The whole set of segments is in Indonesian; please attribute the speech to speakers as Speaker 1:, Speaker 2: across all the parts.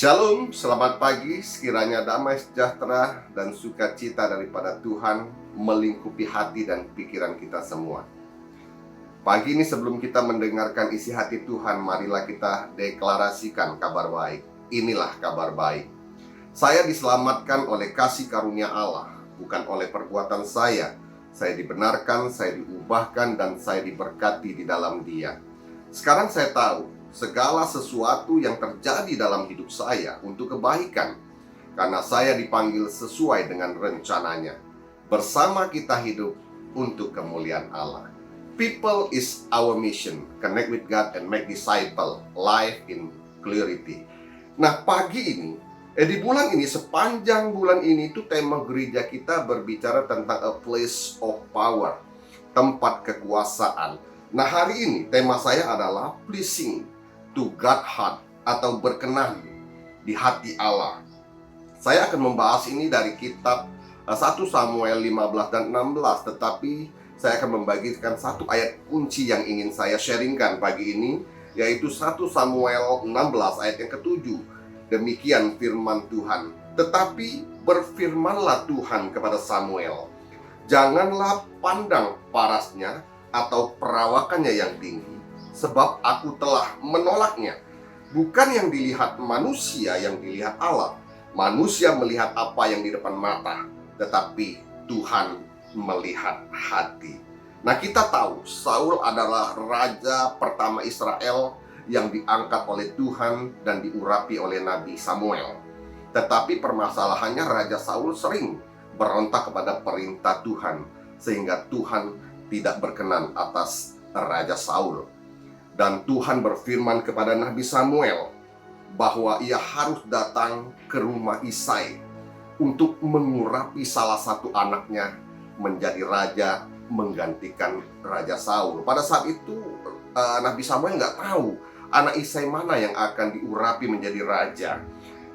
Speaker 1: Shalom, selamat pagi. Sekiranya damai sejahtera dan sukacita daripada Tuhan melingkupi hati dan pikiran kita semua. Pagi ini sebelum kita mendengarkan isi hati Tuhan, marilah kita deklarasikan kabar baik. Inilah kabar baik. Saya diselamatkan oleh kasih karunia Allah, bukan oleh perbuatan saya. Saya dibenarkan, saya diubahkan, dan saya diberkati di dalam Dia. Sekarang saya tahu segala sesuatu yang terjadi dalam hidup saya untuk kebaikan, karena saya dipanggil sesuai dengan rencananya. Bersama kita hidup untuk kemuliaan Allah. People is our mission. Connect with God and make disciple. Life in clarity. Nah, pagi ini, di bulan ini, sepanjang bulan ini itu tema gereja kita berbicara tentang a place of power, tempat kekuasaan. Nah, hari ini tema saya adalah pleasing to God heart, atau berkenan di hati Allah. Saya akan membahas ini dari kitab 1 Samuel 15 dan 16, tetapi saya akan membagikan satu ayat kunci yang ingin saya sharingkan pagi ini, yaitu 1 Samuel 16 ayat yang ke-7. Demikian firman Tuhan. Tetapi berfirmanlah Tuhan kepada Samuel, janganlah pandang parasnya atau perawakannya yang tinggi, sebab aku telah menolaknya. Bukan yang dilihat manusia yang dilihat Allah. Manusia melihat apa yang di depan mata, tetapi Tuhan melihat hati. Nah, kita tahu Saul adalah raja pertama Israel yang diangkat oleh Tuhan dan diurapi oleh Nabi Samuel. Tetapi permasalahannya, Raja Saul sering berontak kepada perintah Tuhan, sehingga Tuhan tidak berkenan atas Raja Saul. Dan Tuhan berfirman kepada Nabi Samuel bahwa ia harus datang ke rumah Isai untuk mengurapi salah satu anaknya menjadi raja menggantikan Raja Saul. Pada saat itu Nabi Samuel nggak tahu anak Isai mana yang akan diurapi menjadi raja.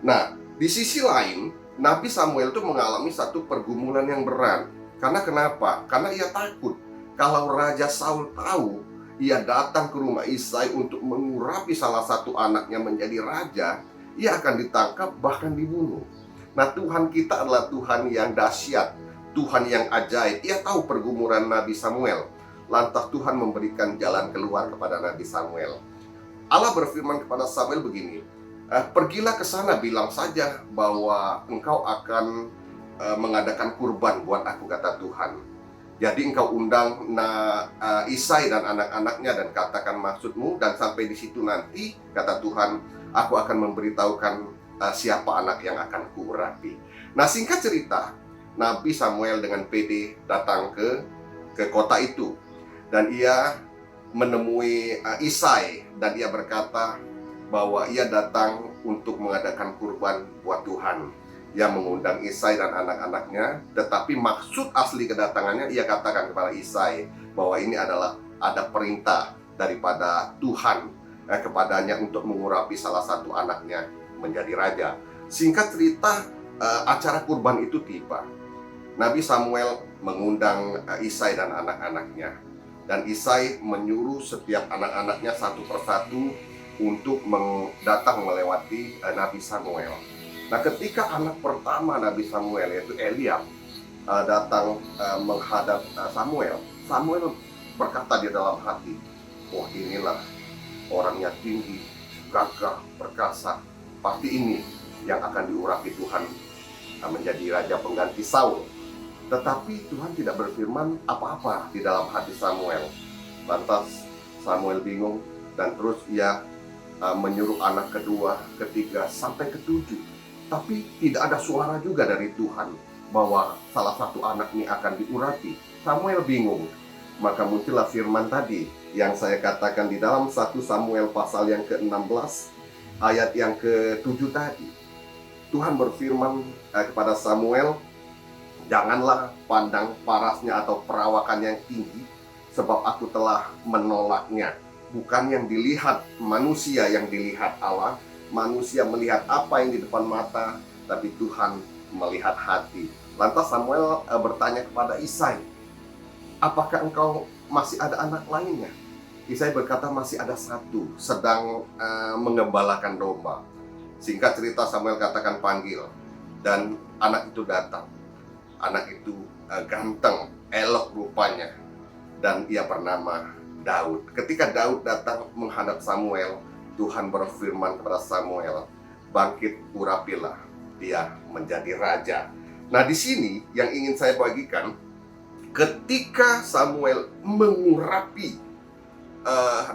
Speaker 1: Nah, di sisi lain, Nabi Samuel itu mengalami satu pergumulan yang berat. Karena kenapa? Karena ia takut kalau Raja Saul tahu ia datang ke rumah Isai untuk mengurapi salah satu anaknya menjadi raja, ia akan ditangkap bahkan dibunuh. Nah, Tuhan kita adalah Tuhan yang dahsyat, Tuhan yang ajaib. Ia tahu pergumulan Nabi Samuel. Lantas Tuhan memberikan jalan keluar kepada Nabi Samuel. Allah berfirman kepada Samuel begini, pergilah ke sana, bilang saja bahwa engkau akan mengadakan kurban buat aku, kata Tuhan. Jadi engkau undang Isai dan anak-anaknya dan katakan maksudmu, dan sampai di situ nanti, kata Tuhan, aku akan memberitahukan siapa anak yang akan kuurapi. Nah, singkat cerita, Nabi Samuel dengan PD datang ke kota itu, dan ia menemui Isai, dan ia berkata bahwa ia datang untuk mengadakan kurban buat Tuhan. Ia mengundang Isai dan anak-anaknya, tetapi maksud asli kedatangannya, ia katakan kepada Isai bahwa ini adalah ada perintah daripada Tuhan kepadanya untuk mengurapi salah satu anaknya menjadi raja. Singkat cerita, acara kurban itu tiba. Nabi Samuel mengundang Isai dan anak-anaknya, dan Isai menyuruh setiap anak-anaknya satu persatu untuk datang melewati Nabi Samuel. Nah, ketika anak pertama Nabi Samuel, yaitu Eliab, datang menghadap Samuel, Samuel berkata di dalam hati, wah, inilah orangnya tinggi, gagah, perkasa, pasti ini yang akan diurapi Tuhan menjadi raja pengganti Saul. Tetapi Tuhan tidak berfirman apa-apa di dalam hati Samuel. Lantas Samuel bingung, dan terus ia menyuruh anak kedua, ketiga, sampai ketujuh. Tapi tidak ada suara juga dari Tuhan bahwa salah satu anak ini akan diurapi. Samuel bingung. Maka muncullah firman tadi yang saya katakan di dalam 1 Samuel pasal yang ke-16 ayat yang ke-7 tadi. Tuhan berfirman kepada Samuel, janganlah pandang parasnya atau perawakan yang tinggi, sebab aku telah menolaknya. Bukan yang dilihat manusia yang dilihat Allah. Manusia melihat apa yang di depan mata, tapi Tuhan melihat hati. Lantas Samuel bertanya kepada Isai, apakah engkau masih ada anak lainnya? Isai berkata, masih ada satu, sedang mengembalakan domba. Singkat cerita, Samuel katakan panggil, dan anak itu datang. Anak itu ganteng, elok rupanya, dan ia bernama Daud. Ketika Daud datang menghadap Samuel, Tuhan berfirman kepada Samuel, bangkit, urapilah, dia menjadi raja. Nah, di sini yang ingin saya bagikan, ketika Samuel mengurapi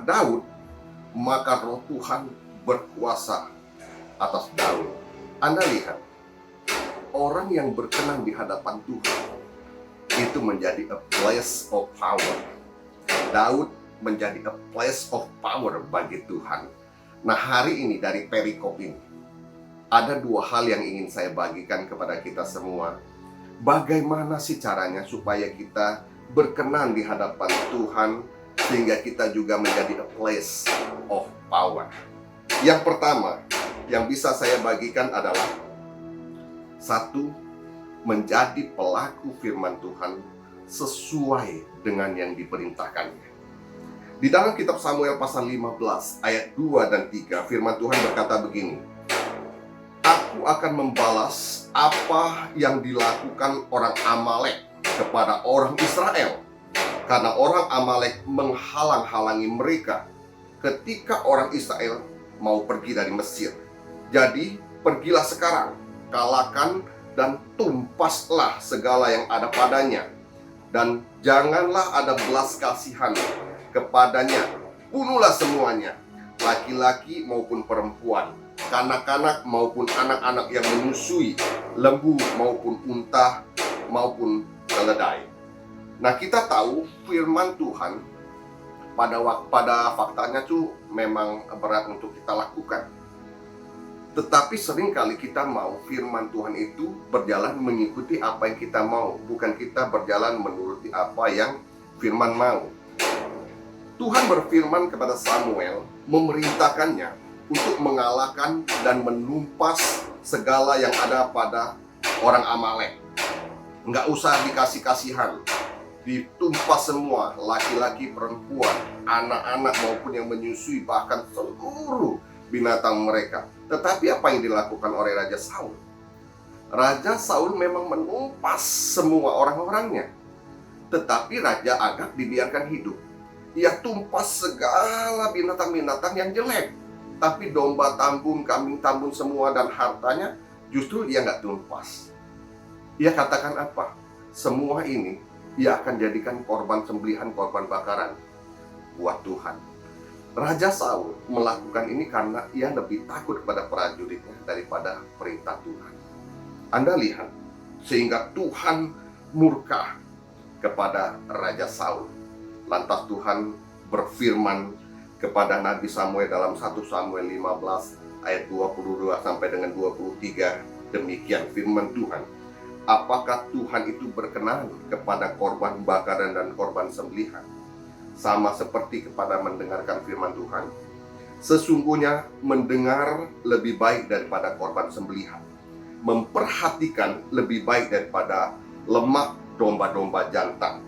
Speaker 1: Daud, maka Roh Tuhan berkuasa atas Daud. Anda lihat, orang yang berkenan di hadapan Tuhan itu menjadi a place of power. Daud menjadi a place of power bagi Tuhan. Nah, hari ini dari perikop ini ada dua hal yang ingin saya bagikan kepada kita semua. Bagaimana sih caranya supaya kita berkenan di hadapan Tuhan, sehingga kita juga menjadi a place of power. Yang pertama yang bisa saya bagikan adalah, satu, menjadi pelaku firman Tuhan sesuai dengan yang diperintahkannya. Di dalam kitab Samuel pasal 15 ayat 2 dan 3, firman Tuhan berkata begini, Aku akan membalas apa yang dilakukan orang Amalek kepada orang Israel, karena orang Amalek menghalang-halangi mereka ketika orang Israel mau pergi dari Mesir. Jadi pergilah sekarang, kalahkan dan tumpaslah segala yang ada padanya, dan janganlah ada belas kasihan kepadanya. Bunuhlah semuanya, laki-laki maupun perempuan, kanak-kanak maupun anak-anak yang menyusui, lembu maupun unta maupun keledai. Nah, kita tahu firman Tuhan pada faktanya tuh memang berat untuk kita lakukan. Tetapi seringkali kita mau firman Tuhan itu berjalan mengikuti apa yang kita mau, bukan kita berjalan menuruti apa yang firman mau. Tuhan berfirman kepada Samuel, memerintahkannya untuk mengalahkan dan menumpas segala yang ada pada orang Amalek. Nggak usah dikasih kasihan, ditumpas semua, laki-laki, perempuan, anak-anak maupun yang menyusui, bahkan seluruh binatang mereka. Tetapi apa yang dilakukan oleh Raja Saul? Raja Saul memang menumpas semua orang-orangnya, tetapi Raja Agag dibiarkan hidup. Ia tumpas segala binatang-binatang yang jelek, tapi domba tambun, kambing tambun semua dan hartanya justru dia nggak tumpas. Ia katakan apa? Semua ini ia akan jadikan korban sembelihan, korban bakaran buat Tuhan. Raja Saul melakukan ini karena ia lebih takut kepada prajuritnya daripada perintah Tuhan. Anda lihat, sehingga Tuhan murka kepada Raja Saul. Lantas Tuhan berfirman kepada Nabi Samuel dalam 1 Samuel 15 ayat 22 sampai dengan 23. Demikian firman Tuhan. Apakah Tuhan itu berkenan kepada korban bakaran dan korban sembelihan, sama seperti kepada mendengarkan firman Tuhan? Sesungguhnya mendengar lebih baik daripada korban sembelihan, memperhatikan lebih baik daripada lemak domba-domba jantan.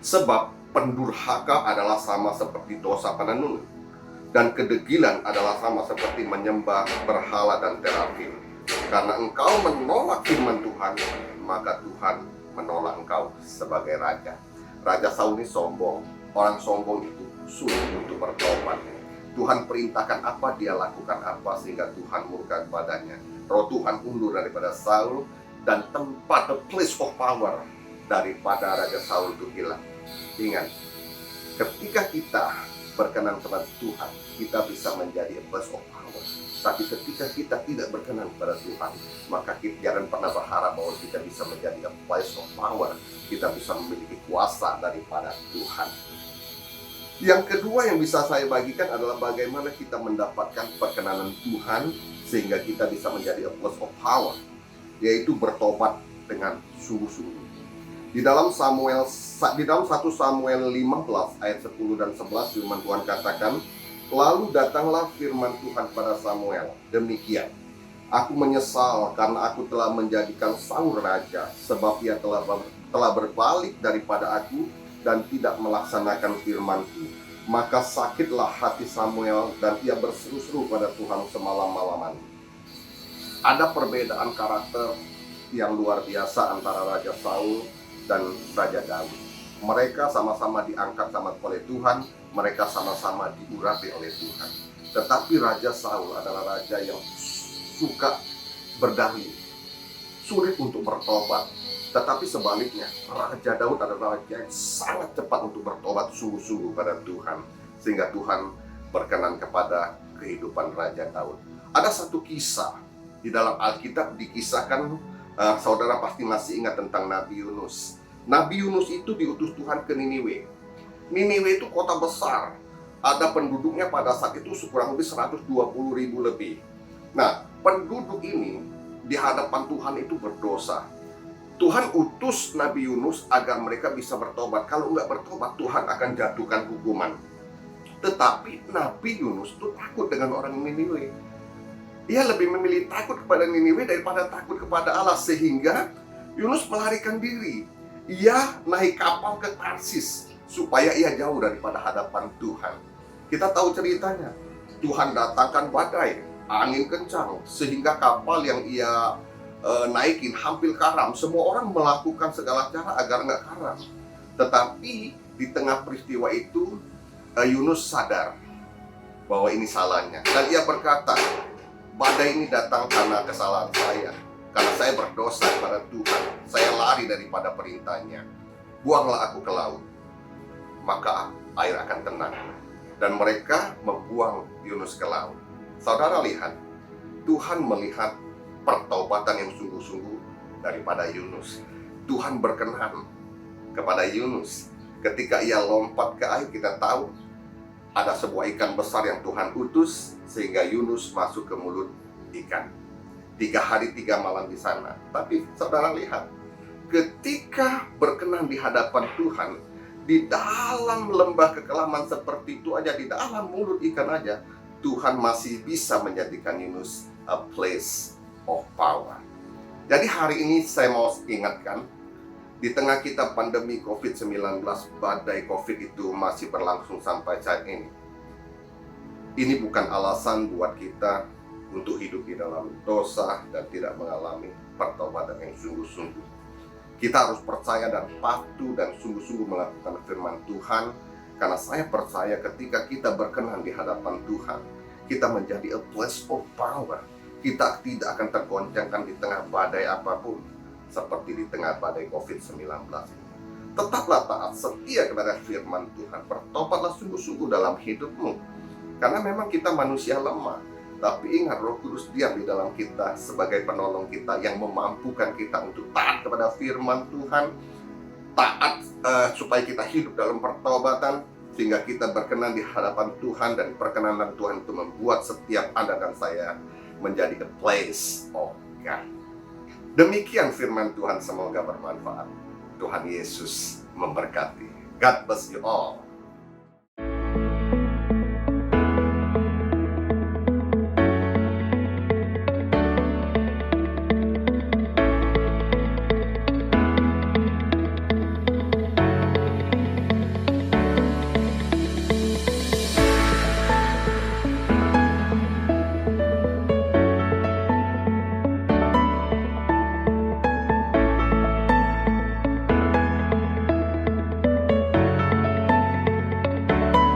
Speaker 1: Sebab pendurhaka adalah sama seperti dosa penenun, dan kedegilan adalah sama seperti menyembah berhala dan terafim. Karena engkau menolak firman Tuhan, maka Tuhan menolak engkau sebagai raja. Raja Saul ini sombong. Orang sombong itu sulit untuk bertobat. Tuhan perintahkan apa, dia lakukan apa, sehingga Tuhan murka kepadanya. Roh Tuhan undur daripada Saul, dan tempat, the place of power daripada Raja Saul itu hilang. Ingat, ketika kita berkenan kepada Tuhan, kita bisa menjadi a place of power. Tapi ketika kita tidak berkenan kepada Tuhan, maka kita jangan pernah berharap bahwa kita bisa menjadi a place of power. Kita bisa memiliki kuasa daripada Tuhan. Yang kedua yang bisa saya bagikan adalah bagaimana kita mendapatkan perkenanan Tuhan sehingga kita bisa menjadi a place of power, yaitu bertobat dengan sungguh-sungguh. Di dalam 1 Samuel 15 ayat 10 dan 11 firman Tuhan katakan, lalu datanglah firman Tuhan pada Samuel, demikian, aku menyesal karena aku telah menjadikan Saul raja, sebab ia telah berbalik daripada aku dan tidak melaksanakan firman-Ku. Maka sakitlah hati Samuel dan ia berseru-seru pada Tuhan semalam-malaman. Ada perbedaan karakter yang luar biasa antara Raja Saul dan Raja Daud. Mereka sama-sama diangkat oleh Tuhan, mereka sama-sama diurapi oleh Tuhan. Tetapi Raja Saul adalah raja yang suka berdalih, sulit untuk bertobat. Tetapi sebaliknya, Raja Daud adalah raja yang sangat cepat untuk bertobat sungguh-sungguh pada Tuhan, sehingga Tuhan berkenan kepada kehidupan Raja Daud. Ada satu kisah di dalam Alkitab dikisahkan, saudara pasti masih ingat tentang Nabi Yunus. Nabi Yunus itu diutus Tuhan ke Niniwe. Niniwe itu kota besar. Ada penduduknya pada saat itu kurang lebih 120.000 lebih. Nah, penduduk ini di hadapan Tuhan itu berdosa. Tuhan utus Nabi Yunus agar mereka bisa bertobat. Kalau nggak bertobat, Tuhan akan jatuhkan hukuman. Tetapi Nabi Yunus itu takut dengan orang Niniwe. Ia lebih memilih takut kepada Niniwe daripada takut kepada Allah, sehingga Yunus melarikan diri. Ia naik kapal ke Tarsis supaya ia jauh daripada hadapan Tuhan. Kita tahu ceritanya. Tuhan datangkan badai, angin kencang, sehingga kapal yang ia naikin hampir karam. Semua orang melakukan segala cara agar nggak karam. Tetapi di tengah peristiwa itu, Yunus sadar bahwa ini salahnya. Dan ia berkata, badai ini datang karena kesalahan saya. Karena saya berdosa kepada Tuhan, saya lari daripada perintahnya. Buanglah aku ke laut, maka air akan tenang. Dan mereka membuang Yunus ke laut. Saudara lihat, Tuhan melihat pertobatan yang sungguh-sungguh daripada Yunus. Tuhan berkenan kepada Yunus. Ketika ia lompat ke air, kita tahu ada sebuah ikan besar yang Tuhan utus, sehingga Yunus masuk ke mulut ikan. 3 hari 3 malam di sana. Tapi saudara lihat, ketika berkenan di hadapan Tuhan, di dalam lembah kekelaman seperti itu aja, di dalam mulut ikan aja, Tuhan masih bisa menjadikan Yunus a place of power. Jadi hari ini saya mau ingatkan, di tengah kita pandemi COVID-19, badai COVID itu masih berlangsung sampai saat ini. Ini bukan alasan buat kita untuk hidup di dalam dosa dan tidak mengalami pertobatan yang sungguh-sungguh. Kita harus percaya dan patuh dan sungguh-sungguh melakukan firman Tuhan, karena saya percaya ketika kita berkenan di hadapan Tuhan, kita menjadi a place of power. Kita tidak akan tergoncangkan di tengah badai apapun, seperti di tengah badai COVID-19. Tetaplah taat setia kepada firman Tuhan, bertobatlah sungguh-sungguh dalam hidupmu, karena memang kita manusia lemah. Tapi ingat, Roh Kudus diam di dalam kita sebagai penolong kita yang memampukan kita untuk taat kepada firman Tuhan, taat supaya kita hidup dalam pertobatan, sehingga kita berkenan di hadapan Tuhan, dan perkenanan Tuhan itu membuat setiap Anda dan saya menjadi a place of God. Demikian firman Tuhan, semoga bermanfaat. Tuhan Yesus memberkati. God bless you all.